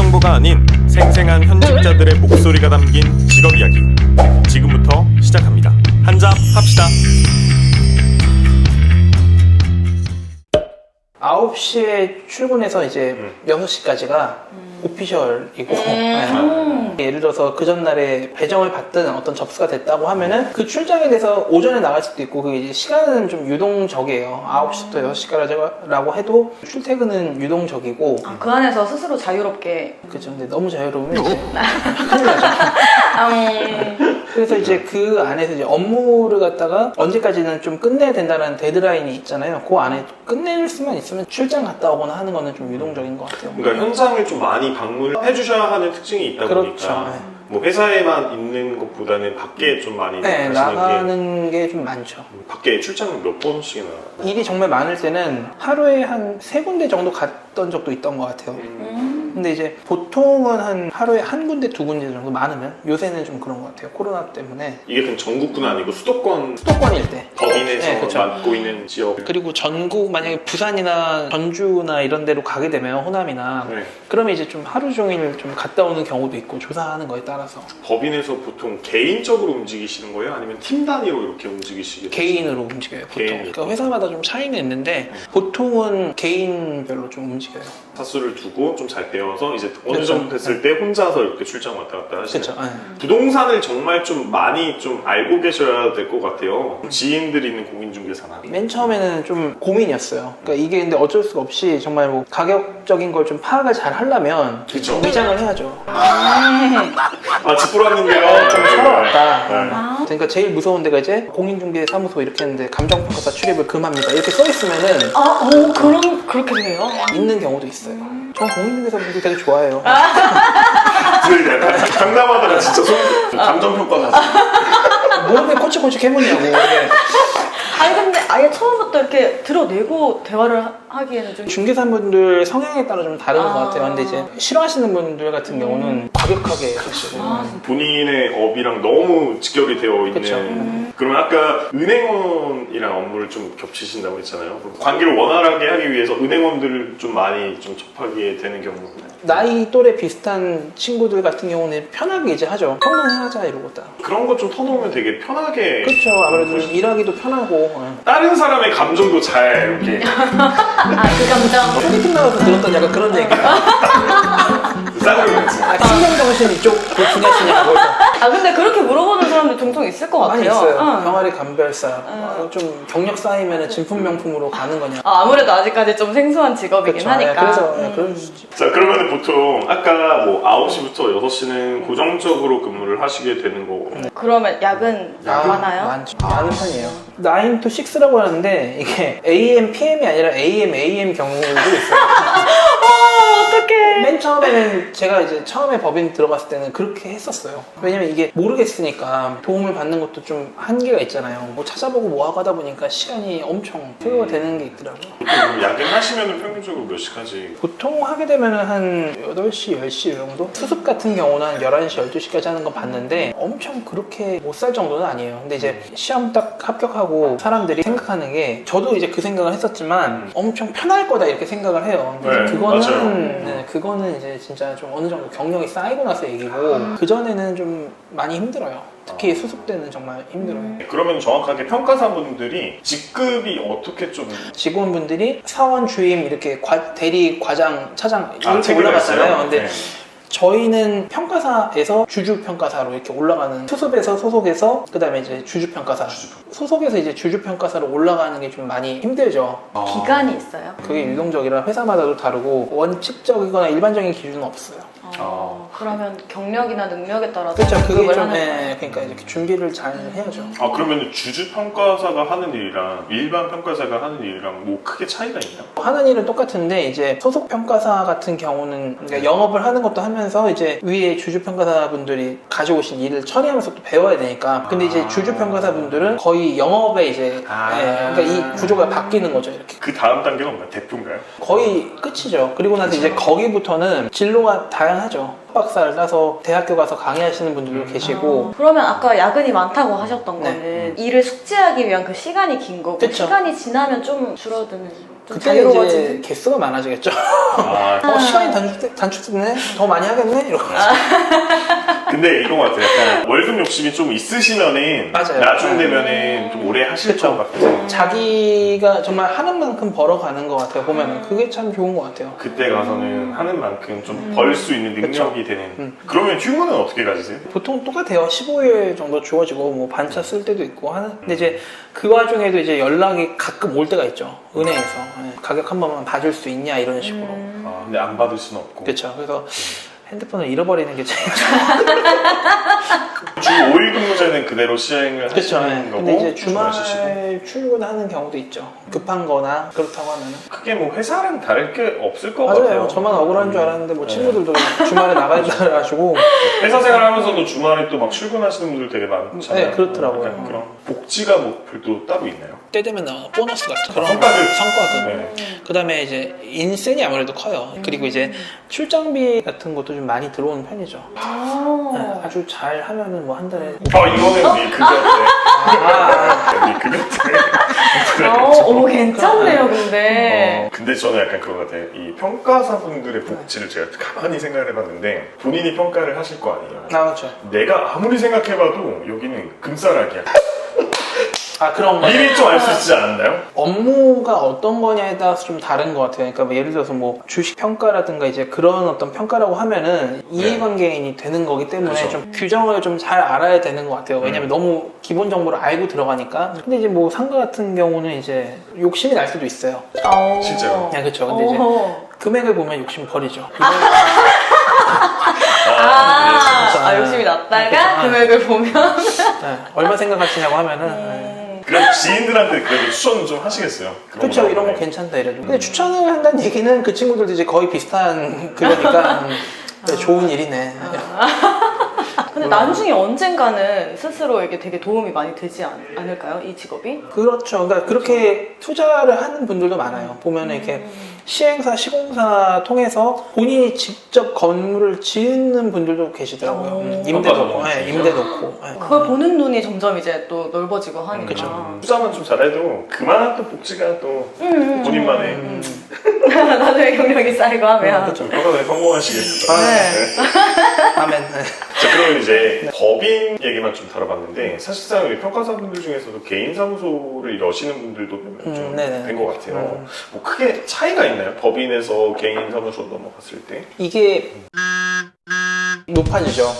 광고가 아닌 생생한 현직자들의 목소리가 담긴 직업 이야기 지금부터 시작합니다. 한잔 합시다. 9시에 출근해서 이제 6시까지가 오피셜이고 예를 들어서 그 전날에 배정을 받든 어떤 접수가 됐다고 하면은 그 출장에 대해서 오전에 나갈 수도 있고 그게 이제 시간은 좀 유동적이에요. 9시부터 6시까지라고 해도 출퇴근은 유동적이고 그 안에서 스스로 자유롭게. 그죠. 근데 너무 자유로우면 이제 큰일 나죠. 그래서 이제 그 안에서 이제 업무를 갖다가 언제까지는 좀 끝내야 된다는 데드라인이 있잖아요. 그 안에 끝낼 수만 있으면 출장 갔다 오거나 하는 거는 좀 유동적인 것 같아요. 그러니까 현장을 좀 많이 방문해 주셔야 하는 특징이 있다 그렇죠. 보니까 네. 뭐 회사에만 있는 것보다는 밖에 좀 많이 네, 가시는 나가는 게 좀 많죠. 밖에 출장을 몇 번씩이나 일이 정말 많을 때는 하루에 한 3군데 정도 갔던 적도 있던 것 같아요. 근데 이제 보통은 한 하루에 한 군데, 두 군데 정도 많으면 요새는 좀 그런 것 같아요. 코로나 때문에. 이게 그럼 전국군 아니고 수도권일 때. 법인에서 네, 그쵸. 맡고 있는 지역. 그리고 전국 만약에 부산이나 전주나 이런 데로 가게 되면 호남이나 네. 그러면 이제 좀 하루 종일 좀 갔다 오는 경우도 있고 조사하는 거에 따라서 법인에서 보통 개인적으로 움직이시는 거예요? 아니면 팀 단위로 이렇게 움직이시게? 개인으로 움직여요. 보통. 개인으로. 그러니까 회사마다 좀 차이는 있는데 보통은 개인별로 좀 움직여요. 사수를 두고 좀 잘 배워서 이제 어느 그렇죠. 정도 됐을 때 혼자서 이렇게 출장 왔다 갔다 하시는. 그렇죠. 네. 부동산을 정말 좀 많이 좀 알고 계셔야 될 것 같아요. 지인들이 있는 공인중개사나. 맨 처음에는 좀 고민이었어요. 그러니까 이게 근데 어쩔 수가 없이 정말 뭐 가격적인 걸 좀 파악을 잘 하려면 그쵸. 위장을 해야죠. 아, 집 보았는데요. 좀 살아왔다. 아. 그러니까 제일 무서운 데가 이제 공인중개사무소 이렇게 했는데 감정평가사 출입을 금합니다. 이렇게 써 있으면은 그렇게 돼요? 있는 경우도 있어요. 전 공인중개사 분들 되게 좋아해요. 늘 약간 상담하다가 진짜 감정평가 가서. 뭐 이렇게 코치코치 해보냐고. 네. 아니 근데 아예 처음부터 이렇게 드러내고 대화를 하기에는 좀 중개사분들 성향에 따라 좀 다른 것 같아요. 근데 이제 아. 싫어하시는 분들 같은 경우는 과격하게 하시고. 본인의 업이랑 너무 직결이 되어 있는. 그쵸. 그러면 아까 은행원이랑 업무를 좀 겹치신다고 했잖아요. 관계를 원활하게 하기 위해서 은행원들을 좀 많이 좀 접하게 되는 경우는. 나이 또래 비슷한 친구들 같은 경우는 편하게 이제 하죠. 평등하자 이러고 딱. 그런 거 좀 터놓으면 되게 편하게. 그렇죠. 아무래도 일하기도 편하고. 다른 사람의 감정도 잘 이렇게 그 감정. 소개팅 나가서 들었던 약간 그런 얘기. 싸우는 거지. 신경정신 이쪽 그 분야시냐고 해서. 근데 그렇게 물어보는 사람들 종종 있을 것 같아요. 많이 있어요. 응. 병아리 감별사. 좀 경력 쌓이면 진품명품으로 가는 거냐. 아무래도 아직까지 좀 생소한 직업이긴 그쵸. 하니까. 네, 그래서 그럴 수 있지. 자, 그러면 보통 아까 뭐 9시부터 6시는 고정적으로 근무를 하시게 되는 거고. 그러면 야근 많아요? 많은 편이에요. 9 to 6라고 하는데 이게 AM, PM이 아니라 AM 경우도 있어요. 어떡해. 맨 처음에는 제가 이제 처음에 법인 들어갔을 때는 그렇게 했었어요. 왜냐면 이게 모르겠으니까 도움을 받는 것도 좀 한계가 있잖아요. 뭐 찾아보고 뭐 하고 하다 보니까 시간이 엄청 소요가 되는 게 있더라고요. 보통 야근하시면 평균적으로 몇 시까지? 보통 하게 되면 한 8시, 10시 정도? 수습 같은 경우는 한 11시, 12시까지 하는 거 봤는데 엄청 그렇게 못 살 정도는 아니에요. 근데 이제 시험 딱 합격하고 사람들이 생각하는 게 저도 이제 그 생각을 했었지만 엄청 편할 거다 이렇게 생각을 해요. 근데 네, 그거는 맞아요. 네, 그거는 이제 진짜 좀 어느 정도 경력이 쌓이고 나서 얘기고 그전에는 좀 많이 힘들어요. 특히 수습 때는 정말 힘들어요. 그러면 정확하게 평가사분들이 직급이 어떻게 좀 직원분들이 사원, 주임 이렇게 대리, 과장, 차장 이렇게 책이 올라갔잖아요. 있어요? 근데 네. 저희는 평가사에서 주주평가사로 이렇게 올라가는 수습에서 소속에서 그 다음에 이제 주주평가사 소속에서 이제 주주평가사로 올라가는 게 좀 많이 힘들죠. 기간이 있어요? 그게 유동적이라 회사마다도 다르고 원칙적이거나 일반적인 기준은 없어요. 그러면 경력이나 능력에 따라서 그렇죠. 그게 급을 좀 하는 거예요? 그러니까 이렇게 준비를 잘 해야죠. 아, 그러면 주주평가사가 하는 일이랑 일반 평가사가 하는 일이랑 뭐 크게 차이가 있나요? 하는 일은 똑같은데 이제 소속 평가사 같은 경우는 그러니까 영업을 하는 것도 하면서 이제 위에 주주 평가사 분들이 가져오신 일을 처리하면서 또 배워야 되니까 근데 이제 주주 평가사 분들은 거의 영업에 이제 그러니까 이 구조가 바뀌는 거죠 이렇게 그 다음 단계가 뭐야? 대표인가요? 거의 끝이죠. 그리고 나서 이제 거기부터는 진로가 다양하죠. 박사를 따서 대학교 가서 강의하시는 분들도 계시고 그러면 아까 야근이 많다고 하셨던 네. 거는 일을 숙지하기 위한 그 시간이 긴 거고 그쵸. 시간이 지나면 좀 줄어드는 그때 자유로워지는? 이제 개수가 많아지겠죠. 아, 시간이 단축됐네? 더 많이 하겠네? 이러고. 근데 이런 것 같아요. 약간 월급 욕심이 좀 있으시면은 맞아요. 나중 되면은 좀 오래 하실 그쵸. 것 같아요. 자기가 정말 하는 만큼 벌어가는 것 같아요. 보면은 그게 참 좋은 것 같아요. 그때 가서는 하는 만큼 좀 벌 수 있는 능력이 되는. 그러면 휴무는 어떻게 가지세요? 보통 똑같아요. 15일 정도 주어지고 뭐 반차 쓸 때도 있고 하는. 근데 이제 그 와중에도 이제 연락이 가끔 올 때가 있죠. 은행에서 가격 한 번만 봐줄 수 있냐 이런 식으로. 아, 근데 안 받을 수는 없고. 그렇죠. 그래서 핸드폰을 잃어버리는 게 제일 주 5일 근무제는 그대로 시행을 그렇죠. 하시는 거고 근데 이제 주말 쉬시고. 주말 출근하는 경우도 있죠. 급한 거나 그렇다고 하면은. 크게 뭐 회사랑 다를 게 없을 것 맞아요. 같아요. 저만 억울한 줄 알았는데 뭐 네. 친구들도 주말에 나가야 돼가지고 회사 생활하면서도 주말에 또 막 출근하시는 분들 되게 많잖아요. 네, 그렇더라고요. 약간 그런 복지가 뭐 별도 따로 있나요? 때 되면 나오는 보너스 같은 그런 성과급. 성과급. 네. 그다음에 이제 인센이 아무래도 커요. 그리고 이제 출장비 같은 것도 좀 많이 들어오는 편이죠. 네, 아주 잘 하면은 뭐 한 달에 이거는 네 그거 때. 네 그거 때. 어머 괜찮네요 근데. 근데 저는 약간 그런 것 같아요. 이 평가사분들의 복지를 제가 가만히 생각을 해봤는데 본인이 평가를 하실 거 아니에요. 나오죠. 내가 아무리 생각해봐도 여기는 금싸라기야. 아 그런 거. 미리 좀 알 수 있지 않나요? 업무가 어떤 거냐에 따라서 좀 다른 것 같아요. 그러니까 뭐 예를 들어서 뭐 주식 평가라든가 이제 그런 어떤 평가라고 하면은 이해관계인이 되는 거기 때문에 그쵸. 좀 규정을 좀 잘 알아야 되는 것 같아요. 왜냐면 너무 기본 정보를 알고 들어가니까. 근데 이제 뭐 상가 같은 경우는 이제 욕심이 날 수도 있어요. 실제로. 네, 그렇죠. 근데 이제 금액을 보면 욕심 버리죠. 욕심이 났다가 그쵸. 금액을 보면 네, 얼마 생각하시냐고 하면은 그럼 지인들한테 그래도 추천 좀 하시겠어요? 그런 그렇죠. 거 이런 거 나오면. 괜찮다 이래도. 근데 추천을 한다는 얘기는 그 친구들도 이제 거의 비슷한 그거니까 네, 좋은 일이네. 근데 나중에 언젠가는 스스로 이게 되게 도움이 많이 되지 않을까요? 이 직업이? 그렇죠. 그러니까 그렇게 투자를 하는 분들도 많아요. 보면 이렇게 시행사, 시공사 통해서 본인이 직접 건물을 짓는 분들도 계시더라고요. 임대 놓고, 네, 임대 놓고. 네. 그걸 보는 눈이 점점 이제 또 넓어지고 하니까. 그쵸. 투자만 좀 잘해도 그만한 또 복지가 또 본인만의 나중에 경력이 쌓이고 하면. 그렇죠. 평가에 성공하시겠죠. 아멘. 네. 자, 그러면 이제 법인 얘기만 좀 다뤄봤는데 사실상 이 평가사분들 중에서도 개인 사무소를 여시는 분들도 좀 네네. 된 것 같아요. 뭐 크게 차이가 있나요? 법인에서 개인 사무소로 넘어갔을 때? 이게 높아지죠.